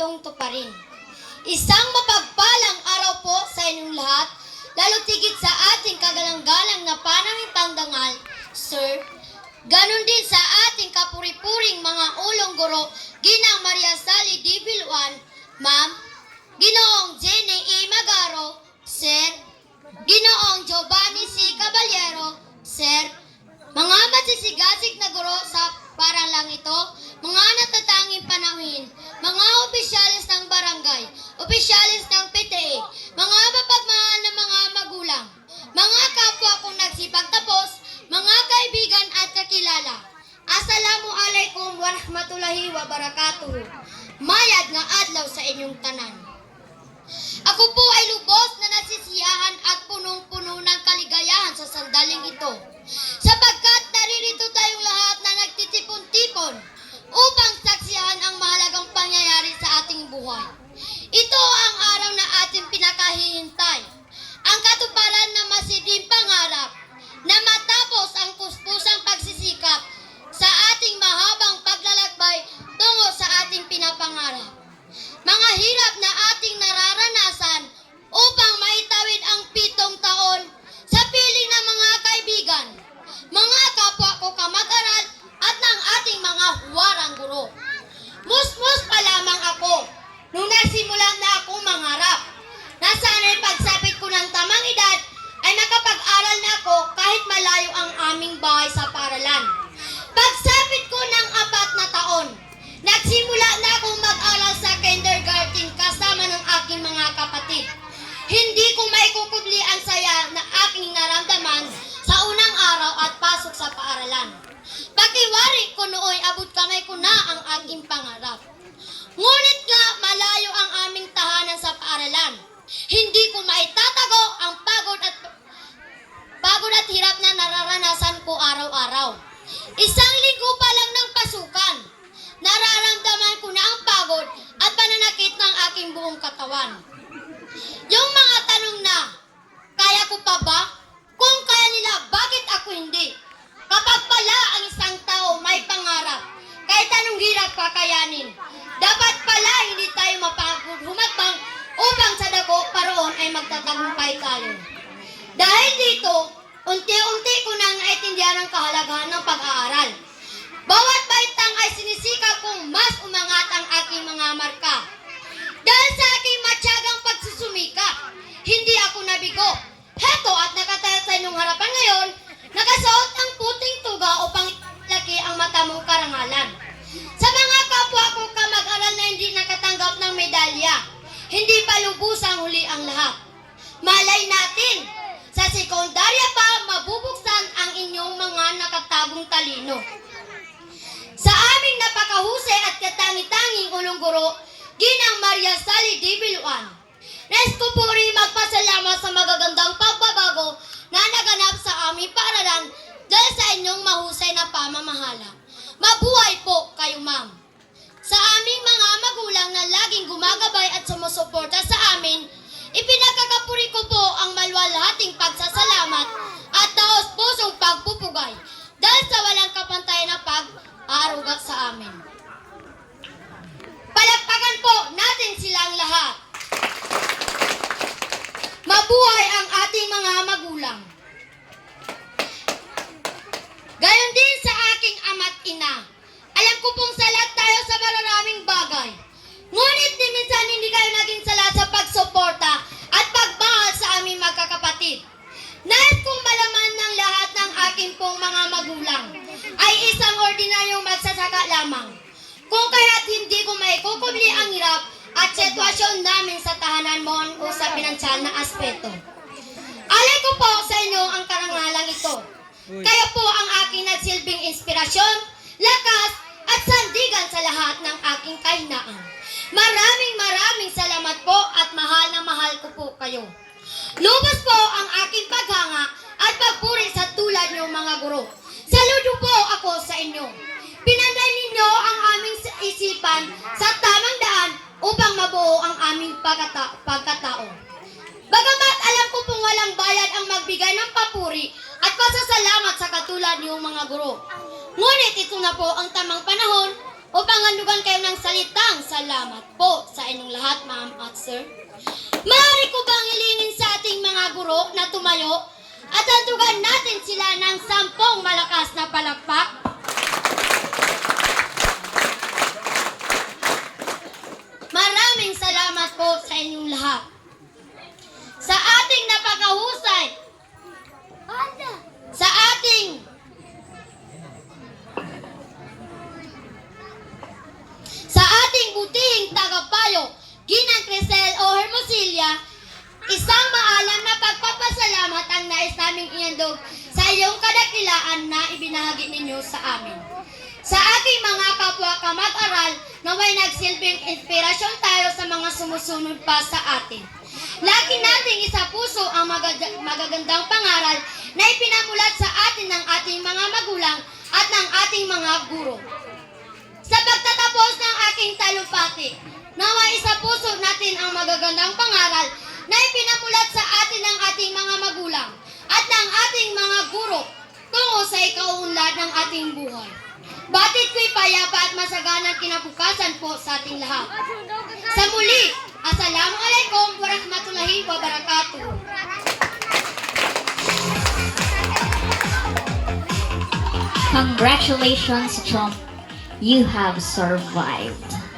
itong tuparin. Isang mapagpalang araw po sa inyong lahat, lalo tigit sa ating kagalang-galang na pananging pangdangal, Sir. Ganon din sa ating kapuri-puring mga ulong guro, Ginang Maria Sally D. Viluan, Ma'am, Ginoong Jenny E. Magaro, Sir, Ginoong Giovanni C. Caballero, Sir, mga magsisigasig na guro sa paralang ito, mga natatanging panauhin, mga opisyalis ng barangay, opisyalis ng PTA, mga mapagmahal na mga magulang, mga kapwa kong nagsipagtapos, mga kaibigan at kakilala. Assalamualaikum warahmatullahi wabarakatuh. Mayad nga adlaw sa inyong tanan. Ako po ay lubos na nasisiyahan at punong-puno ng kaligayahan sa sandaling ito. Sapagkat naririto tayong lahat na nagtitipon-tipon upang saksihan ang mahalagang pangyayari sa ating buhay. Ito ang araw na ating pinakahihintay. Ang katuparan na masidim pangarap na matapos ang kuspusang pagsisikap sa ating mahabang paglalakbay tungo sa ating pinapangarap. Mga hirap na ating nararanasan upang maitawid ang 7 taon sa piling ng mga kaibigan, mga kapwa ko kamag-aral at ng ating mga huwarang guro. Musmus pa lamang ako nung nagsimulan na akong mangarap na sana'y pagsapit ko ng tamang edad ay makapag-aral na ako kahit malayo ang aming bahay sa paaralan. Pagsapit ko ng 4 na taon, nagsimula na akong mag-aral sa kindergarten kasama ng aking mga kapatid. Hindi ko maikukubli ang saya na aking naramdaman sa unang araw at pasok sa paaralan. Pakiwari ko nooy abot kamay ko na ang aking pangarap. Ngunit nga malayo ang aming tahanan sa paaralan. Hindi ko maitatago ang pagod at hirap na nararanasan ko araw-araw. Isang linggo pa lang ng pasukan, nararamdaman ko na ang pagod at pananakit ng aking buong katawan. Yung mga tanong na, kaya ko pa ba? Kung kaya nila, bakit ako hindi? Kapag pala ang isang tao may pangarap, kahit anong hirap kakayanin, dapat pala hindi tayo mapagod humatbang upang sa dako paroon ay magtatagumpay tayo. Dahil dito, unti-unti ko nang naiintindihan ang kahalagahan ng pag-aaral. Bawat baitang ay sinisikap kong mas umangat ang aking mga marka. Dahil sa aking matyagang pagsusumikap, hindi ako nabigo. Heto at nakatayo sa inyong harapan ngayon, nakasuot ng puting tuga upang ilaki ang mata mong karangalan. Sa mga kapwa ko kamag-aral na hindi nakatanggap ng medalya, hindi pa lubusang huli ang lahat. Malay natin, sa sekundarya pa mabubuksan ang inyong mga nakatagong talino. Sa aming napakahusay at katangi-tanging ulong guro, Ginang Maria Sally D. Viluan, nais ko po rin magpasalamat sa magagandang pagbabago na naganap sa aming paaralan dahil sa inyong mahusay na pamamahala. Mabuhay po kayo, ma'am. Sa aming mga magulang na laging gumagabay at sumusuporta sa amin, ipinagkakapuri ko po ang maluwalhating pagsasalamat at taos-pusong pagpupugay dahil sa walang kapantayan na pag-aaruga sa amin. Palakpakan po natin silang lahat. Mabuhay ang ating mga magulang. Gayon din sa aking ama't ina. Alam ko pong salat tayo sa maraming bagay. Ngunit di minsan hindi kayo naging salat sa pagsuporta at pagmahal sa aming magkakapatid. Nais kong malaman ng lahat ng aking pong mga magulang ay isang ordinaryong magsasaka lamang. Kung kaya't hindi ko maikukubli ang hirap at sitwasyon namin sa tahanan mo o sa pinansyal na aspeto. Alay ko po sa inyo ang karangalang ito. Kayo po ang aking nagsilbing inspirasyon, lakas at sandigan sa lahat ng aking kahinaan. Maraming salamat po at mahal na mahal ko po kayo. Lubos po ang aking paghanga at pagpuri sa tulad niyong mga guro. Saludo po ako sa inyo. Pinanday ninyo ang aming isipan sa tamang daan upang mabuo ang aming pagkatao. Bagamat alam ko pong walang bayad ang magbigay ng papuri at pasasalamat sa katulad niyong mga guro. Ngunit ito na po ang tamang panahon upang handugan kayo ng salitang salamat po sa inyong lahat, ma'am at sir. Maaari ko bang hilingin sa ating mga guro na tumayo at handugan natin sila ng 10 malakas na palakpak? Maraming salamat po sa inyong lahat. Sa ating napakahusay, sa ating butihing tagapayo, Ginang Crisel o Hermosilla, isang maalam na pagpapasalamat ang nais naming ihandog sa iyong kadakilaan na ibinahagi ninyo sa amin. Sa ating mga kapwa kamag-aral, naway nagsilbing inspirasyon tayo sa mga sumusunod pa sa atin. Lagi nating isa puso ang magagandang pangaral na ipinamulat sa atin ng ating mga magulang at ng ating mga guro. Sa pagtatapos ng aking talumpati, naway isa puso natin ang magagandang pangaral na ipinamulat sa atin ng ating mga magulang at ng ating mga guro tungo sa ikaunlad ng ating buhay. Batid ko'y payapa at masaganang kinabukasan po sa ating lahat. Sa muli, Assalamualaikum warahmatullahi wabarakatuh. Congratulations, Chomp. You have survived.